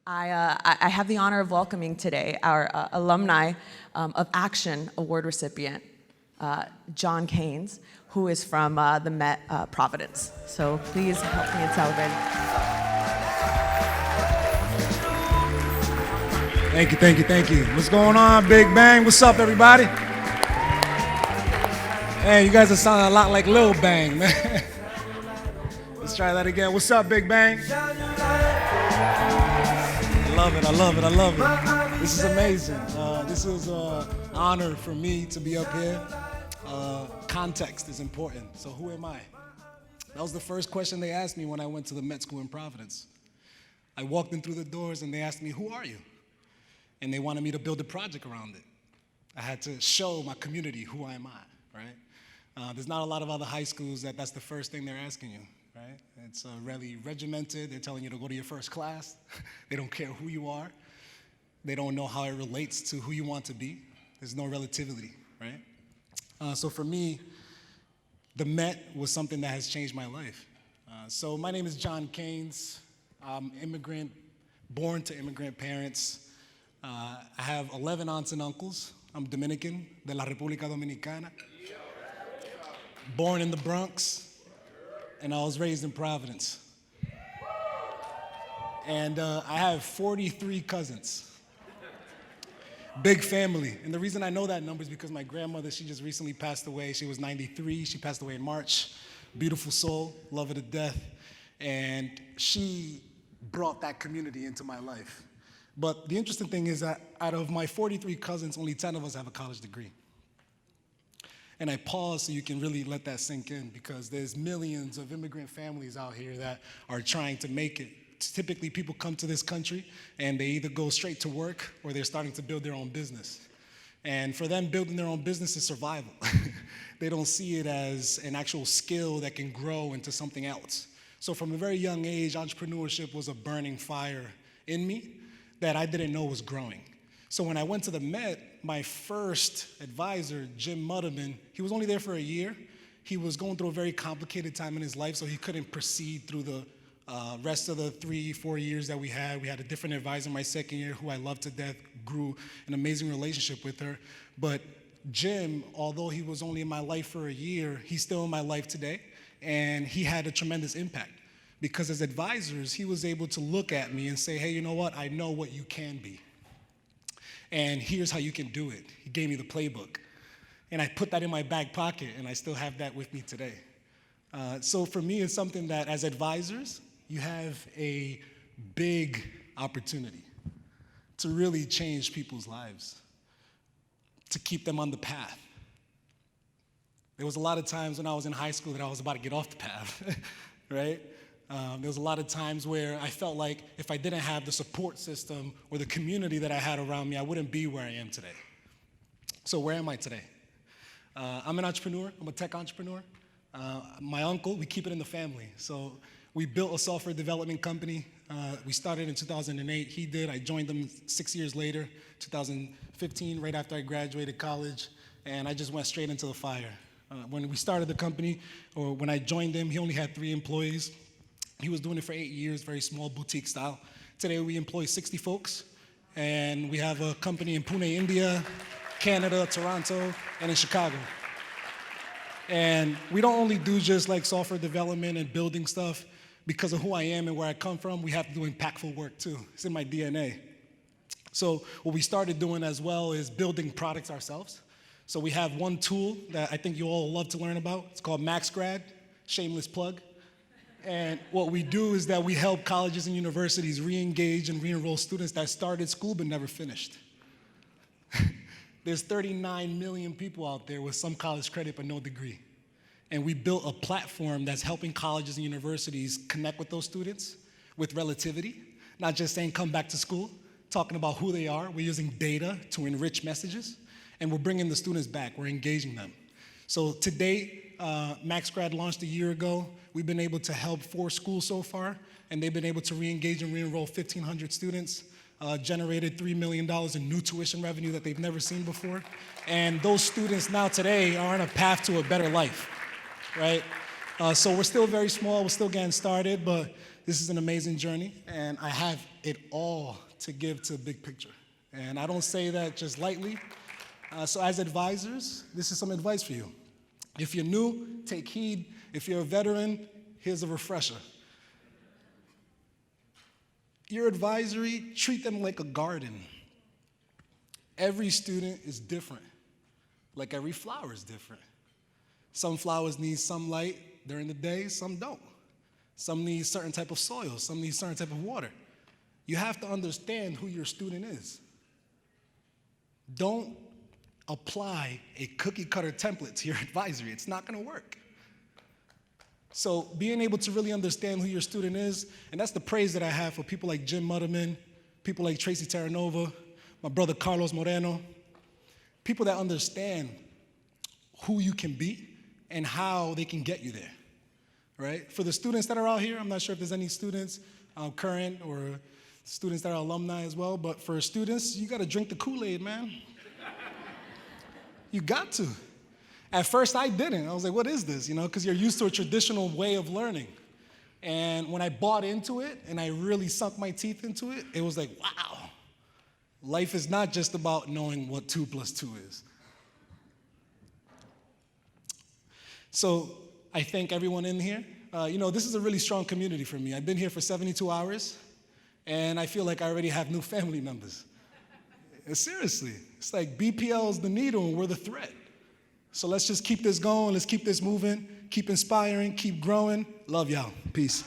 I have the honor of welcoming today our alumni of Action Award recipient, Jon Caines, who is from the Met Providence. So please help me in celebrating. Thank you, thank you, thank you. What's going on, Big Bang? What's up, everybody? Hey, you guys are sounding a lot like Lil Bang, man. Let's try that again. What's up, Big Bang? I love it, I love it, I love it. This is amazing. This is an honor for me to be up here. Context is important. So who am I? That was the first question they asked me when I went to the Met School in Providence. I walked in through the doors and they asked me, who are you? And they wanted me to build a project around it. I had to show my community, who am I, right? There's not a lot of other high schools that's the first thing they're asking you, right? It's really regimented. They're telling you to go to your first class. They don't care who you are. They don't know how it relates to who you want to be. There's no relativity, right? So for me, the Met was something that has changed my life. So my name is Jon Caines. I'm immigrant, born to immigrant parents. I have 11 aunts and uncles. I'm Dominican, de la República Dominicana. Born in the Bronx, and I was raised in Providence. And I have 43 cousins. Big family. And the reason I know that number is because my grandmother, she just recently passed away. She was 93. She passed away in March. Beautiful soul, love her to death. And she brought that community into my life. But the interesting thing is that out of my 43 cousins, only 10 of us have a college degree. And I pause so you can really let that sink in, because there's millions of immigrant families out here that are trying to make it. Typically, people come to this country and they either go straight to work or they're starting to build their own business. And for them, building their own business is survival. They don't see it as an actual skill that can grow into something else. So from a very young age, entrepreneurship was a burning fire in me that I didn't know was growing. So when I went to the Met, my first advisor, Jim Mudderman, he was only there for a year. He was going through a very complicated time in his life, so he couldn't proceed through the rest of the 3-4 years that we had. We had a different advisor my second year who I loved to death, grew an amazing relationship with her. But Jim, although he was only in my life for a year, he's still in my life today, and he had a tremendous impact. Because as advisors, he was able to look at me and say, hey, you know what? I know what you can be. And here's how you can do it. He gave me the playbook. And I put that in my back pocket, and I still have that with me today. So for me, it's something that as advisors, you have a big opportunity to really change people's lives, to keep them on the path. There was a lot of times when I was in high school that I was about to get off the path, right? There was a lot of times where I felt like if I didn't have the support system or the community that I had around me, I wouldn't be where I am today. So where am I today? I'm an entrepreneur. I'm a tech entrepreneur. My uncle, we keep it in the family. So we built a software development company. We started in 2008. He did. I joined them 6 years later, 2015, right after I graduated college, and I just went straight into the fire. When we started the company, or when I joined him, he only had 3 employees. He was doing it for 8 years, very small boutique style. Today we employ 60 folks, and we have a company in Pune, India, Canada, Toronto, and in Chicago. And we don't only do just like software development and building stuff. Because of who I am and where I come from, we have to do impactful work too. It's in my DNA. So what we started doing as well is building products ourselves. So we have one tool that I think you all love to learn about. It's called Max-Grad, shameless plug. And what we do is that we help colleges and universities re-engage and re-enroll students that started school but never finished. There's 39 million people out there with some college credit but no degree. And we built a platform that's helping colleges and universities connect with those students with relativity, not just saying come back to school, talking about who they are. We're using data to enrich messages, and we're bringing the students back. We're engaging them. So to date, Max-Grad launched a year ago. We've been able to help 4 schools so far, and they've been able to re-engage and re-enroll 1,500 students, generated $3 million in new tuition revenue that they've never seen before. And those students now today are on a path to a better life, right? So we're still very small, we're still getting started, but this is an amazing journey, and I have it all to give to the big picture. And I don't say that just lightly. So as advisors, this is some advice for you. If you're new, take heed. If you're a veteran, here's a refresher. Your advisory, treat them like a garden. Every student is different, like every flower is different. Some flowers need sunlight during the day, some don't. Some need certain type of soil, some need certain type of water. You have to understand who your student is. Don't apply a cookie cutter template to your advisory. It's not gonna work. So being able to really understand who your student is, and that's the praise that I have for people like Jim Mutterman, people like Tracy Terranova, my brother Carlos Moreno, people that understand who you can be and how they can get you there, right? For the students that are out here, I'm not sure if there's any students current or students that are alumni as well, but for students, you gotta drink the Kool-Aid, man. You got to. At first, I didn't. I was like, what is this? Because you're used to a traditional way of learning. And when I bought into it and I really sunk my teeth into it, it was like, wow. Life is not just about knowing what 2 + 2 is. So I thank everyone in here. This is a really strong community for me. I've been here for 72 hours, and I feel like I already have new family members. Seriously, it's like BPL is the needle and we're the thread. So let's just keep this going, let's keep this moving, keep inspiring, keep growing. Love y'all. Peace.